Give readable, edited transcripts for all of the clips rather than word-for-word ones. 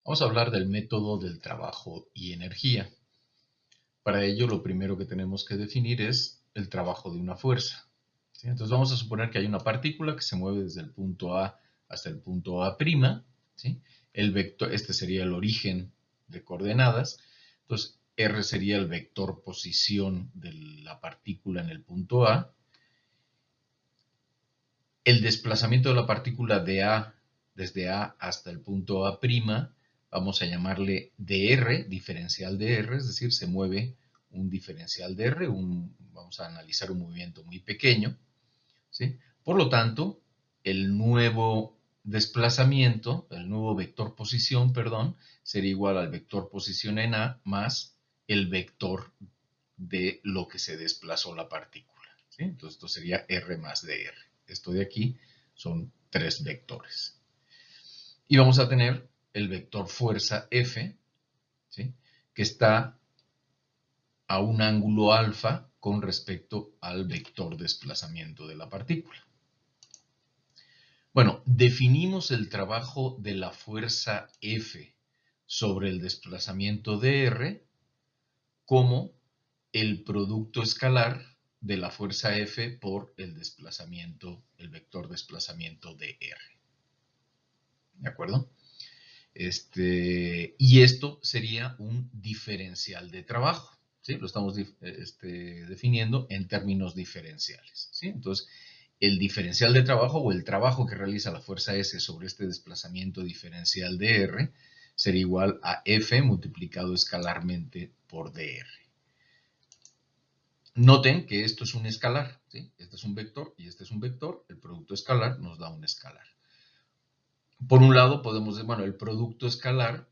Vamos a hablar del método del trabajo y energía. Para ello, lo primero que tenemos que definir es el trabajo de una fuerza. ¿Sí? Entonces vamos a suponer que hay una partícula que se mueve desde el punto A hasta el punto A'. ¿Sí? El vector, este sería el origen de coordenadas. Entonces, R sería el vector posición de la partícula en el punto A. El desplazamiento de la partícula desde A hasta el punto A', vamos a llamarle dr, diferencial de R, es decir, se mueve un diferencial de R, vamos a analizar un movimiento muy pequeño, ¿sí? Por lo tanto, el nuevo desplazamiento, el nuevo vector posición, perdón, sería igual al vector posición en A más el vector de lo que se desplazó la partícula, ¿sí? Entonces esto sería R más dr. Esto de aquí son tres vectores. Y vamos a tener el vector fuerza F, ¿sí? Que está a un ángulo alfa con respecto al vector desplazamiento de la partícula. Bueno, definimos el trabajo de la fuerza F sobre el desplazamiento dr como el producto escalar de la fuerza F por el desplazamiento, el vector desplazamiento dr. ¿De acuerdo? Y esto sería un diferencial de trabajo, ¿sí? Lo estamos definiendo en términos diferenciales, ¿sí? Entonces, el diferencial de trabajo o el trabajo que realiza la fuerza S sobre este desplazamiento diferencial de R sería igual a F multiplicado escalarmente por dr. Noten que esto es un escalar, ¿sí? Este es un vector y este es un vector. El producto escalar nos da un escalar. Por un lado podemos decir, bueno, el producto escalar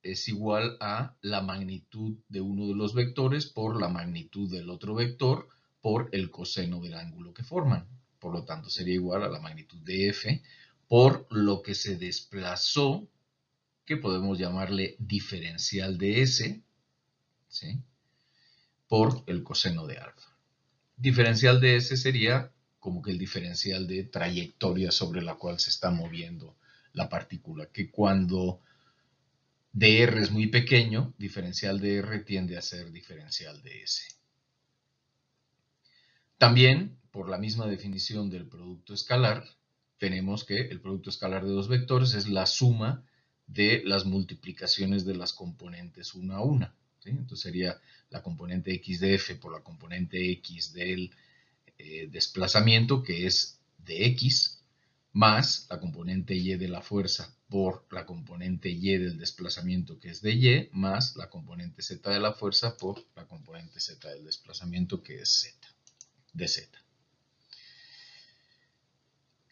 es igual a la magnitud de uno de los vectores por la magnitud del otro vector por el coseno del ángulo que forman. Por lo tanto, sería igual a la magnitud de F por lo que se desplazó, que podemos llamarle diferencial de S, ¿sí? Por el coseno de alfa. Diferencial de S sería como que el diferencial de trayectoria sobre la cual se está moviendo la partícula, que cuando dr es muy pequeño, diferencial de R tiende a ser diferencial de S. También, por la misma definición del producto escalar, tenemos que el producto escalar de dos vectores es la suma de las multiplicaciones de las componentes una a una, ¿sí? Entonces sería la componente x de f por la componente x del desplazamiento, que es de x, más la componente y de la fuerza por la componente y del desplazamiento, que es de y, más la componente z de la fuerza por la componente z del desplazamiento, que es z, de z.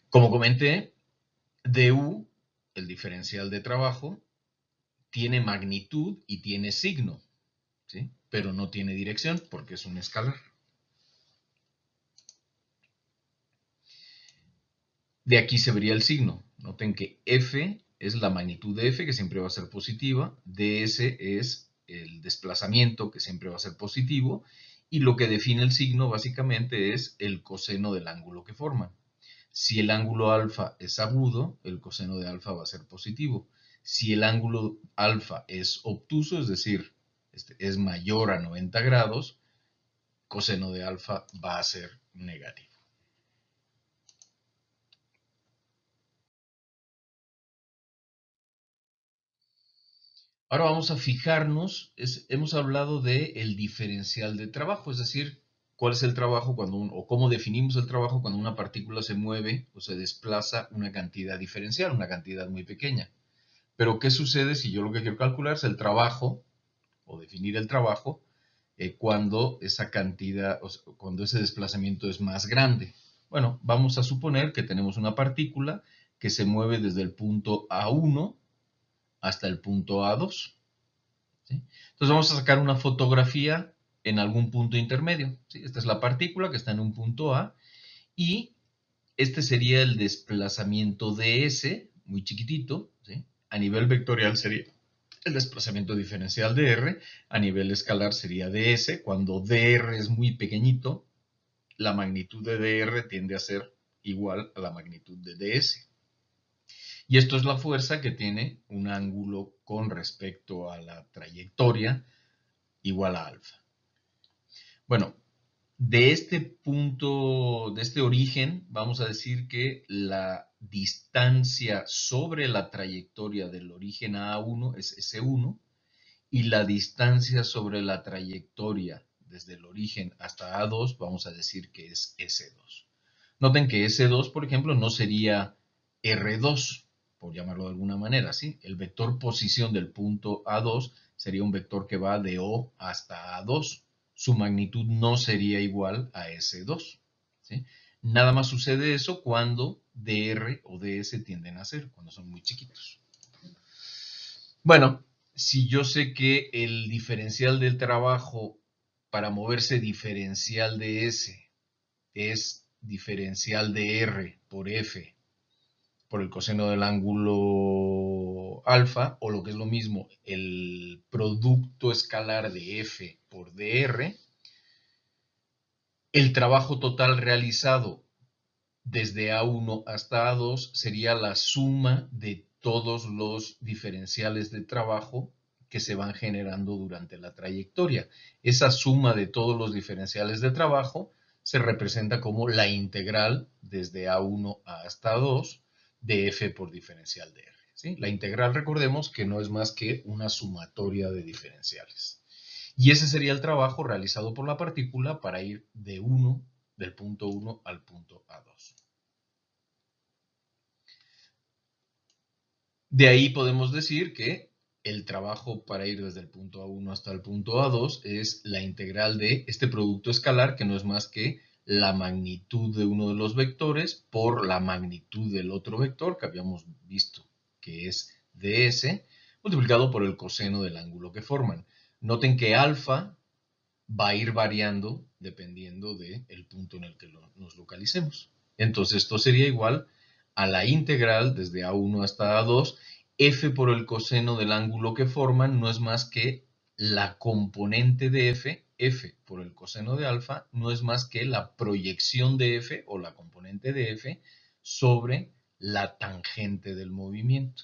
Como comenté, du, el diferencial de trabajo, tiene magnitud y tiene signo, ¿sí? Pero no tiene dirección porque es un escalar. De aquí se vería el signo. Noten que F es la magnitud de F, que siempre va a ser positiva. ds es el desplazamiento, que siempre va a ser positivo. Y lo que define el signo, básicamente, es el coseno del ángulo que forman. Si el ángulo alfa es agudo, el coseno de alfa va a ser positivo. Si el ángulo alfa es obtuso, es decir, es mayor a 90 grados, coseno de alfa va a ser negativo. Ahora vamos a fijarnos, hemos hablado del diferencial de trabajo, es decir, cuál es el trabajo o cómo definimos el trabajo cuando una partícula se mueve o se desplaza una cantidad diferencial, una cantidad muy pequeña. Pero, ¿qué sucede si yo lo que quiero calcular es el trabajo o definir el trabajo cuando esa cantidad, cuando ese desplazamiento es más grande? Bueno, vamos a suponer que tenemos una partícula que se mueve desde el punto A1 hasta el punto A2. ¿Sí? Entonces vamos a sacar una fotografía en algún punto intermedio. ¿Sí? Esta es la partícula que está en un punto A y este sería el desplazamiento de S, muy chiquitito. ¿Sí? A nivel vectorial sería el desplazamiento diferencial de R, a nivel escalar sería ds. Cuando dr es muy pequeñito, la magnitud de dr tiende a ser igual a la magnitud de ds. Y esto es la fuerza que tiene un ángulo con respecto a la trayectoria igual a alfa. Bueno, de este punto, de este origen, vamos a decir que la distancia sobre la trayectoria del origen a A1 es S1 y la distancia sobre la trayectoria desde el origen hasta A2 vamos a decir que es S2. Noten que S2, por ejemplo, no sería R2, por llamarlo de alguna manera, ¿sí? El vector posición del punto A2 sería un vector que va de O hasta A2. Su magnitud no sería igual a S2, ¿sí? Nada más sucede eso cuando DR o DS tienden a cero, cuando son muy chiquitos. Bueno, si yo sé que el diferencial del trabajo para moverse diferencial de S es diferencial de R por F por el coseno del ángulo alfa, o lo que es lo mismo, el producto escalar de F por dr, el trabajo total realizado desde A1 hasta A2 sería la suma de todos los diferenciales de trabajo que se van generando durante la trayectoria. Esa suma de todos los diferenciales de trabajo se representa como la integral desde A1 hasta A2 de F por diferencial de R. ¿Sí? La integral, recordemos que no es más que una sumatoria de diferenciales. Y ese sería el trabajo realizado por la partícula para ir del punto 1 al punto A2. De ahí podemos decir que el trabajo para ir desde el punto A1 hasta el punto A2 es la integral de este producto escalar, que no es más que la magnitud de uno de los vectores por la magnitud del otro vector, que habíamos visto que es ds, multiplicado por el coseno del ángulo que forman. Noten que alfa va a ir variando dependiendo del punto en el que nos localicemos. Entonces esto sería igual a la integral desde A1 hasta A2, f por el coseno del ángulo que forman no es más que la componente de f por el coseno de alfa, no es más que la proyección de f o la componente de f sobre la tangente del movimiento.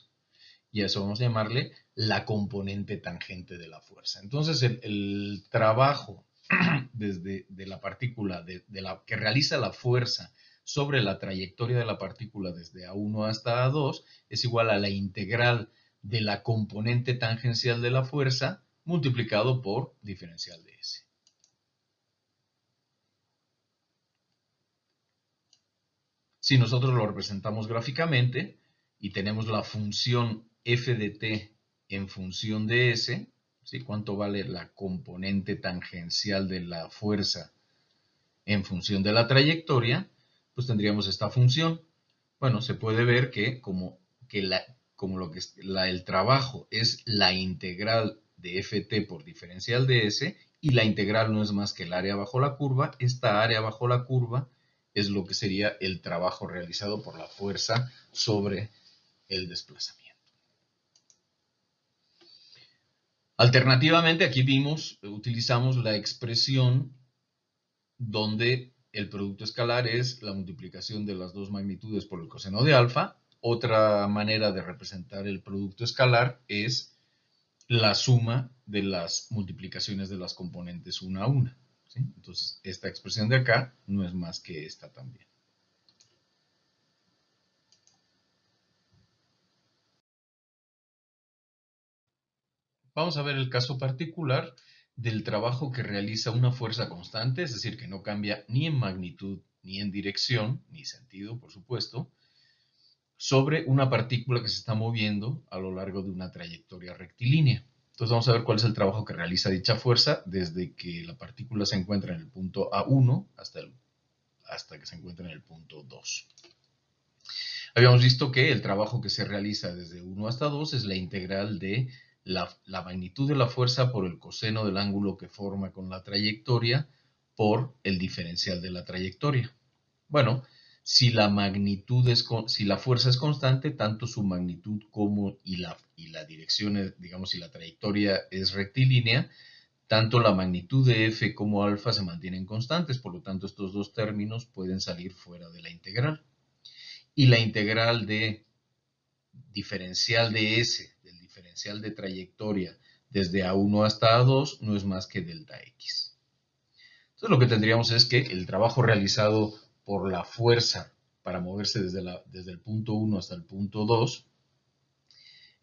Y a eso vamos a llamarle la componente tangente de la fuerza. Entonces el trabajo desde de la partícula, que realiza la fuerza sobre la trayectoria de la partícula desde A1 hasta A2 es igual a la integral de la componente tangencial de la fuerza multiplicado por diferencial de S. Si nosotros lo representamos gráficamente y tenemos la función f de t en función de S, ¿sí? ¿Cuánto vale la componente tangencial de la fuerza en función de la trayectoria? Pues tendríamos esta función. Bueno, se puede ver que el trabajo es la integral de ft por diferencial de S y la integral no es más que el área bajo la curva. Esta área bajo la curva es lo que sería el trabajo realizado por la fuerza sobre el desplazamiento. Alternativamente, aquí utilizamos la expresión donde el producto escalar es la multiplicación de las dos magnitudes por el coseno de alfa. Otra manera de representar el producto escalar es la suma de las multiplicaciones de las componentes una a una. ¿Sí? Entonces, esta expresión de acá no es más que esta también. Vamos a ver el caso particular del trabajo que realiza una fuerza constante, es decir, que no cambia ni en magnitud, ni en dirección, ni sentido, por supuesto, sobre una partícula que se está moviendo a lo largo de una trayectoria rectilínea. Entonces vamos a ver cuál es el trabajo que realiza dicha fuerza desde que la partícula se encuentra en el punto A1 hasta que se encuentra en el punto 2. Habíamos visto que el trabajo que se realiza desde 1 hasta 2 es la integral de la magnitud de la fuerza por el coseno del ángulo que forma con la trayectoria por el diferencial de la trayectoria. Bueno, si la fuerza es constante, tanto su magnitud como y la dirección, digamos, si la trayectoria es rectilínea, tanto la magnitud de f como alfa se mantienen constantes, por lo tanto estos dos términos pueden salir fuera de la integral. Y la integral de diferencial de S, del diferencial de trayectoria desde A1 hasta A2 no es más que delta X. Entonces lo que tendríamos es que el trabajo realizado por la fuerza para moverse desde el punto 1 hasta el punto 2,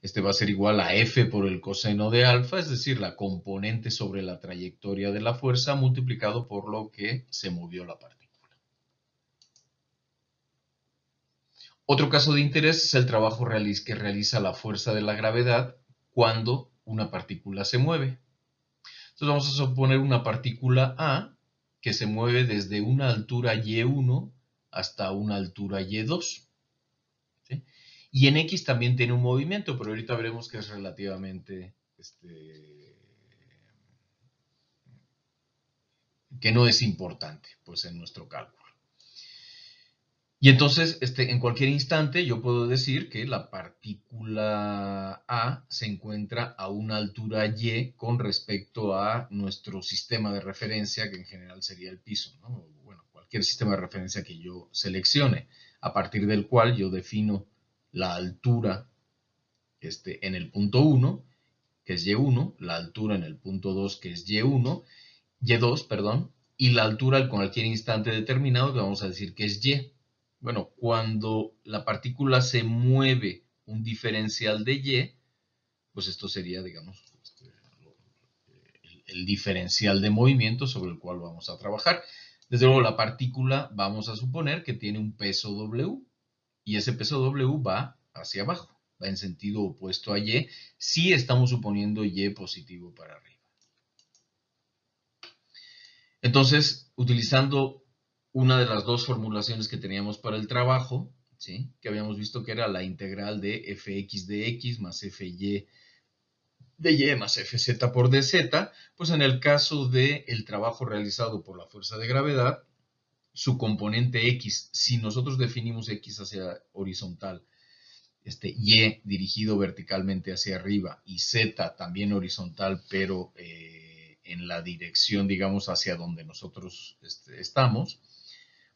este va a ser igual a F por el coseno de alfa, es decir, la componente sobre la trayectoria de la fuerza multiplicado por lo que se movió la partícula. Otro caso de interés es el trabajo que realiza la fuerza de la gravedad cuando una partícula se mueve. Entonces vamos a suponer una partícula A que se mueve desde una altura Y1 hasta una altura Y2. ¿Sí? Y en X también tiene un movimiento, pero ahorita veremos que es relativamente, que no es importante, pues en nuestro cálculo. Y entonces, en cualquier instante, yo puedo decir que la partícula A se encuentra a una altura Y con respecto a nuestro sistema de referencia, que en general sería el piso, ¿no? Bueno, cualquier sistema de referencia que yo seleccione, a partir del cual yo defino la altura en el punto 1, que es Y1, la altura en el punto 2, que es Y2, perdón, y la altura en cualquier instante determinado, que vamos a decir que es Y. Bueno, cuando la partícula se mueve un diferencial de Y, pues esto sería, digamos, el diferencial de movimiento sobre el cual vamos a trabajar. Desde luego, la partícula vamos a suponer que tiene un peso W, y ese peso W va hacia abajo, va en sentido opuesto a Y, si estamos suponiendo Y positivo para arriba. Entonces, utilizando una de las dos formulaciones que teníamos para el trabajo, ¿sí? Que habíamos visto que era la integral de fx de x más fy de y más fz por dz, pues en el caso del trabajo realizado por la fuerza de gravedad, su componente x, si nosotros definimos x hacia horizontal, y dirigido verticalmente hacia arriba y z también horizontal, pero en la dirección, digamos, hacia donde nosotros estamos,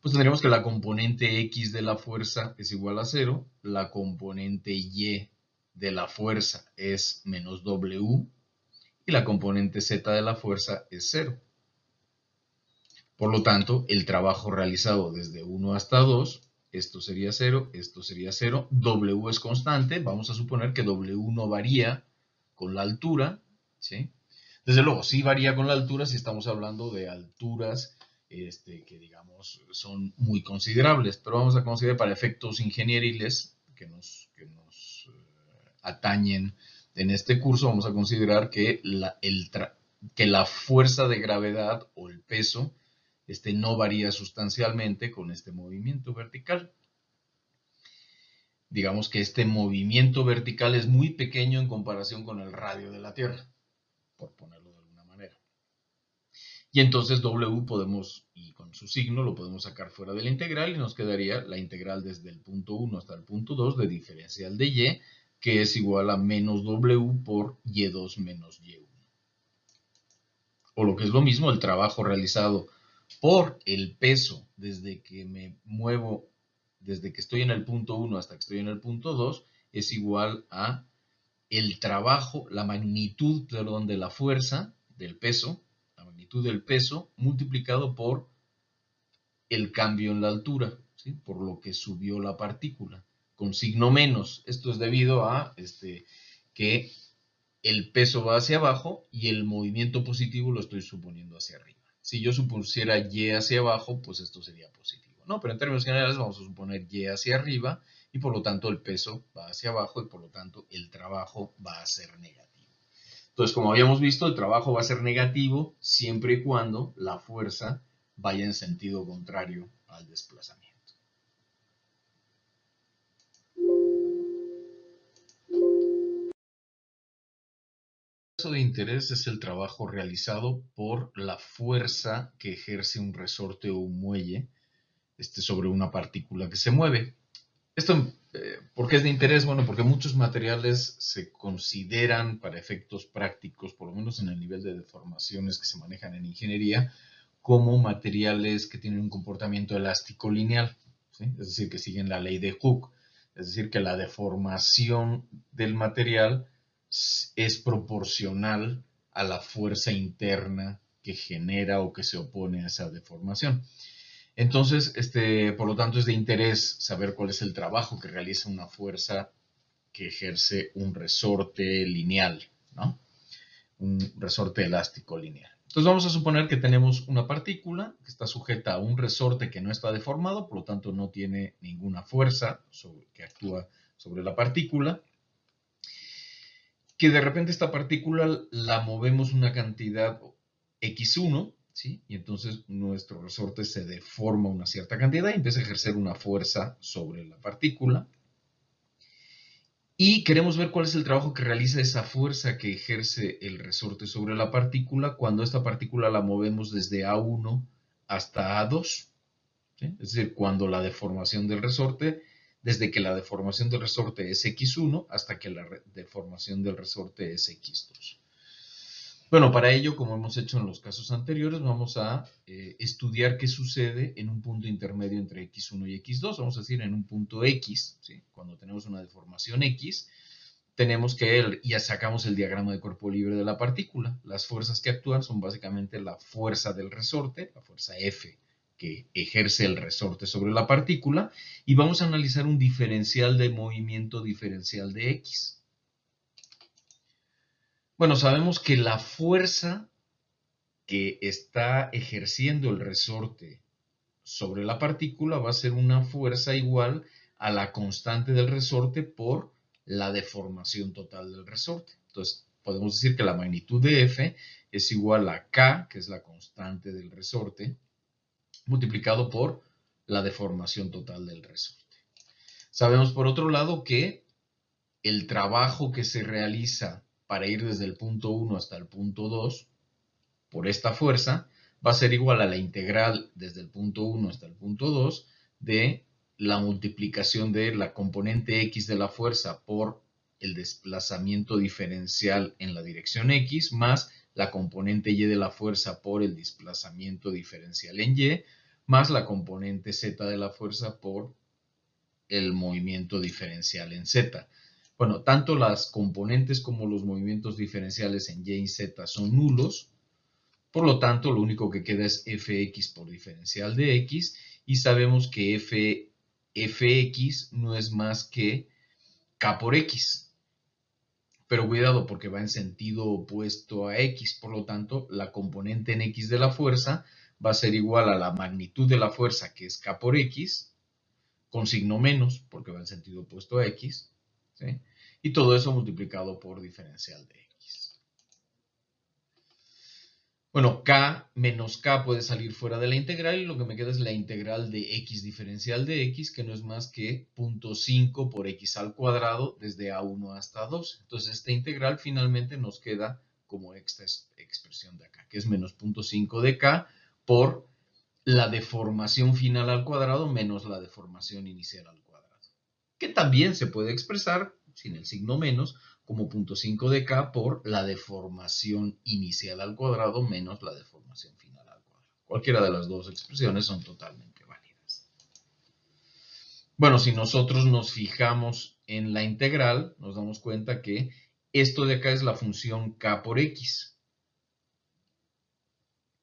pues tendríamos que la componente x de la fuerza es igual a 0, la componente y de la fuerza es menos w y la componente z de la fuerza es 0. Por lo tanto, el trabajo realizado desde 1 hasta 2, esto sería 0, esto sería 0, W es constante, vamos a suponer que W no varía con la altura, ¿sí? Desde luego, sí varía con la altura si estamos hablando de alturas que, digamos, son muy considerables, pero vamos a considerar para efectos ingenieriles que nos atañen en este curso, vamos a considerar que la fuerza de gravedad o el peso no varía sustancialmente con este movimiento vertical. Digamos que este movimiento vertical es muy pequeño en comparación con el radio de la Tierra, por ponerlo de alguna manera. Y entonces W podemos, y con su signo, lo podemos sacar fuera de la integral y nos quedaría la integral desde el punto 1 hasta el punto 2 de diferencial de Y, que es igual a menos W por Y2 menos Y1. O lo que es lo mismo, el trabajo realizado por el peso desde que me muevo, desde que estoy en el punto 1 hasta que estoy en el punto 2, es igual a el trabajo, la magnitud, perdón, de la fuerza, del peso, la magnitud del peso, multiplicado por el cambio en la altura, ¿sí? Por lo que subió la partícula, con signo menos. Esto es debido a que el peso va hacia abajo y el movimiento positivo lo estoy suponiendo hacia arriba. Si yo supusiera Y hacia abajo, pues esto sería positivo, ¿no? Pero en términos generales vamos a suponer Y hacia arriba y por lo tanto el peso va hacia abajo y por lo tanto el trabajo va a ser negativo. Entonces, como habíamos visto, el trabajo va a ser negativo siempre y cuando la fuerza vaya en sentido contrario al desplazamiento. El caso de interés es el trabajo realizado por la fuerza que ejerce un resorte o un muelle sobre una partícula que se mueve. Esto, ¿por qué es de interés? Bueno, porque muchos materiales se consideran para efectos prácticos, por lo menos en el nivel de deformaciones que se manejan en ingeniería, como materiales que tienen un comportamiento elástico lineal, ¿sí? Es decir, que siguen la ley de Hooke. Es decir, que la deformación del material es proporcional a la fuerza interna que genera o que se opone a esa deformación. Entonces, por lo tanto, es de interés saber cuál es el trabajo que realiza una fuerza que ejerce un resorte lineal, ¿no? Un resorte elástico lineal. Entonces vamos a suponer que tenemos una partícula que está sujeta a un resorte que no está deformado, por lo tanto no tiene ninguna fuerza que actúa sobre la partícula, que de repente esta partícula la movemos una cantidad x1, ¿sí? Y entonces nuestro resorte se deforma una cierta cantidad y empieza a ejercer una fuerza sobre la partícula. Y queremos ver cuál es el trabajo que realiza esa fuerza que ejerce el resorte sobre la partícula cuando esta partícula la movemos desde A1 hasta A2. ¿Sí? Es decir, cuando la deformación del resorte, desde que la deformación del resorte es x1 hasta que la deformación del resorte es x2. Bueno, para ello, como hemos hecho en los casos anteriores, vamos a estudiar qué sucede en un punto intermedio entre x1 y x2. Vamos a decir en un punto x, ¿sí? Cuando tenemos una deformación x, tenemos que, ya sacamos el diagrama de cuerpo libre de la partícula. Las fuerzas que actúan son básicamente la fuerza del resorte, la fuerza F, que ejerce el resorte sobre la partícula, y vamos a analizar un diferencial de movimiento diferencial de x. Bueno, sabemos que la fuerza que está ejerciendo el resorte sobre la partícula va a ser una fuerza igual a la constante del resorte por la deformación total del resorte. Entonces, podemos decir que la magnitud de F es igual a K, que es la constante del resorte, multiplicado por la deformación total del resorte. Sabemos, por otro lado, que el trabajo que se realiza para ir desde el punto 1 hasta el punto 2 por esta fuerza va a ser igual a la integral desde el punto 1 hasta el punto 2 de la multiplicación de la componente x de la fuerza por el desplazamiento diferencial en la dirección x más la componente y de la fuerza por el desplazamiento diferencial en y más la componente z de la fuerza por el movimiento diferencial en z. Bueno, tanto las componentes como los movimientos diferenciales en y z son nulos. Por lo tanto, lo único que queda es fx por diferencial de x y sabemos que fx no es más que k por x. Pero cuidado porque va en sentido opuesto a x, por lo tanto, la componente en x de la fuerza va a ser igual a la magnitud de la fuerza, que es k por x, con signo menos, porque va en sentido opuesto a x, ¿sí? Y todo eso multiplicado por diferencial de x. Bueno, k menos k puede salir fuera de la integral y lo que me queda es la integral de x diferencial de x, que no es más que 0.5 por x al cuadrado desde a1 hasta 2. Entonces, esta integral finalmente nos queda como esta expresión de acá, que es menos 0.5 de k por la deformación final al cuadrado menos la deformación inicial al cuadrado, que también se puede expresar, sin el signo menos, como 0.5 de k por la deformación inicial al cuadrado menos la deformación final al cuadrado. Cualquiera de las dos expresiones son totalmente válidas. Bueno, si nosotros nos fijamos en la integral, nos damos cuenta que esto de acá es la función k por x,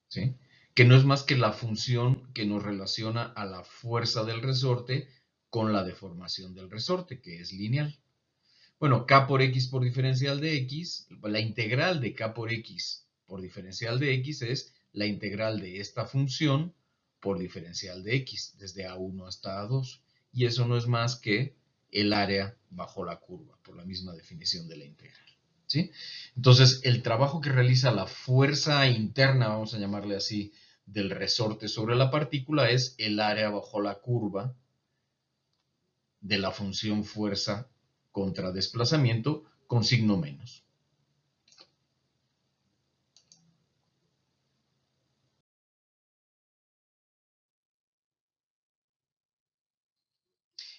¿sí? Que no es más que la función que nos relaciona a la fuerza del resorte con la deformación del resorte, que es lineal. Bueno, k por x por diferencial de x, la integral de k por x por diferencial de x es la integral de esta función por diferencial de x, desde a1 hasta a2. Y eso no es más que el área bajo la curva, por la misma definición de la integral. ¿Sí? Entonces, el trabajo que realiza la fuerza interna, vamos a llamarle así, del resorte sobre la partícula es el área bajo la curva de la función fuerza contra desplazamiento con signo menos.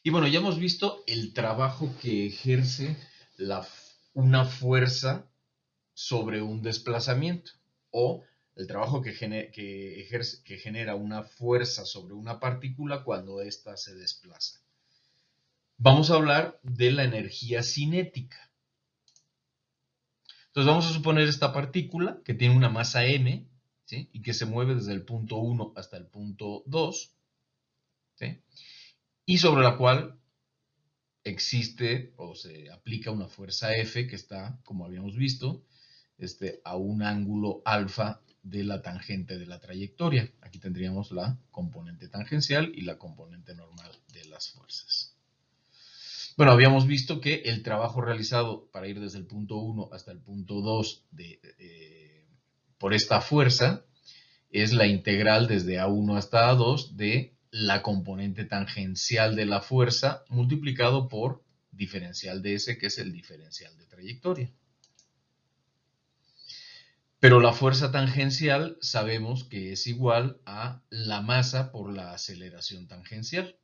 Y bueno, ya hemos visto el trabajo que ejerce una fuerza sobre un desplazamiento o el trabajo que genera una fuerza sobre una partícula cuando ésta se desplaza. vamos a hablar de la energía cinética. Entonces vamos a suponer esta partícula que tiene una masa m, ¿sí? Y que se mueve desde el punto 1 hasta el punto 2, ¿sí? Y sobre la cual existe o se aplica una fuerza F que está, como habíamos visto, a un ángulo alfa de la tangente de la trayectoria. Aquí tendríamos la componente tangencial y la componente normal de las fuerzas. Bueno, habíamos visto que el trabajo realizado para ir desde el punto 1 hasta el punto 2 por esta fuerza es la integral desde A1 hasta A2 de la componente tangencial de la fuerza multiplicado por diferencial de S, que es el diferencial de trayectoria. Pero la fuerza tangencial sabemos que es igual a la masa por la aceleración tangencial.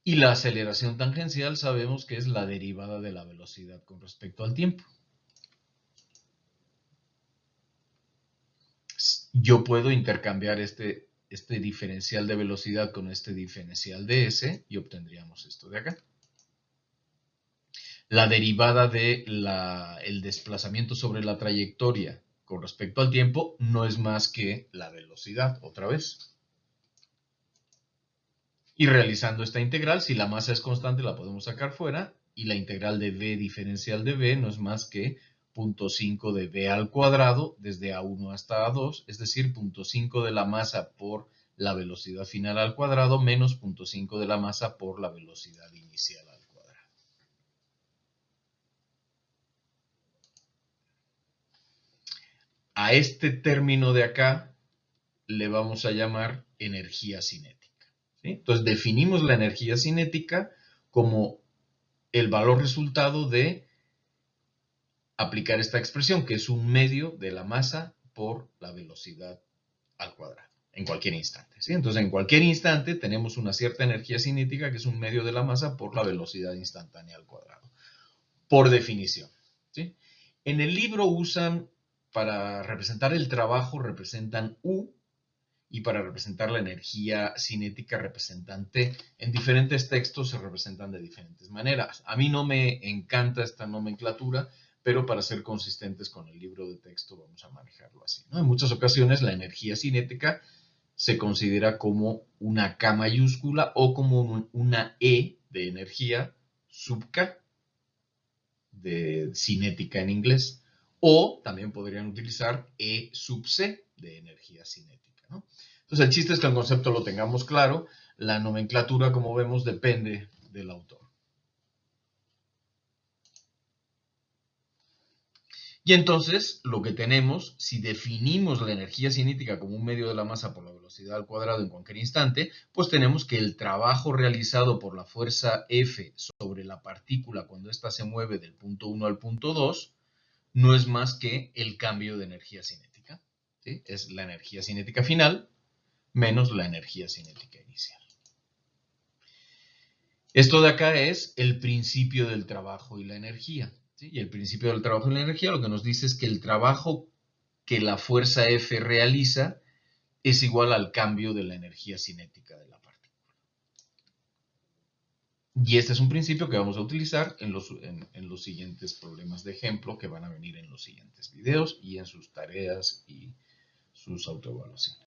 Y la aceleración tangencial sabemos que es la derivada de la velocidad con respecto al tiempo. Yo puedo intercambiar este diferencial de velocidad con este diferencial de S y obtendríamos esto de acá. La derivada del desplazamiento sobre la trayectoria con respecto al tiempo no es más que la velocidad, otra vez. Y realizando esta integral, si la masa es constante, la podemos sacar fuera. Y la integral de v diferencial de v no es más que 0.5 de v al cuadrado desde A1 hasta A2, es decir, 0.5 de la masa por la velocidad final al cuadrado menos 0.5 de la masa por la velocidad inicial al cuadrado. A este término de acá le vamos a llamar energía cinética, ¿sí? Entonces definimos la energía cinética como el valor resultado de aplicar esta expresión, que es un medio de la masa por la velocidad al cuadrado, en cualquier instante, ¿sí? Entonces, en cualquier instante tenemos una cierta energía cinética, que es un medio de la masa por la velocidad instantánea al cuadrado, por definición, ¿sí? En el libro usan, para representar el trabajo, representan U, y para representar la energía cinética representan T. En diferentes textos se representan de diferentes maneras. A mí no me encanta esta nomenclatura, pero para ser consistentes con el libro de texto vamos a manejarlo así, ¿no? En muchas ocasiones la energía cinética se considera como una K mayúscula o como una E de energía sub K, de cinética en inglés, o también podrían utilizar E sub C de energía cinética, ¿no? Entonces el chiste es que el concepto lo tengamos claro, la nomenclatura, como vemos, depende del autor. Y entonces lo que tenemos, si definimos la energía cinética como un medio de la masa por la velocidad al cuadrado en cualquier instante, pues tenemos que el trabajo realizado por la fuerza F sobre la partícula cuando ésta se mueve del punto 1 al punto 2 no es más que el cambio de energía cinética, ¿sí? Es la energía cinética final menos la energía cinética inicial. Esto de acá es el principio del trabajo y la energía, ¿sí? Y el principio del trabajo y la energía lo que nos dice es que el trabajo que la fuerza F realiza es igual al cambio de la energía cinética de la partícula. Y este es un principio que vamos a utilizar en los siguientes problemas de ejemplo que van a venir en los siguientes videos y en sus tareas y sus autoevaluaciones.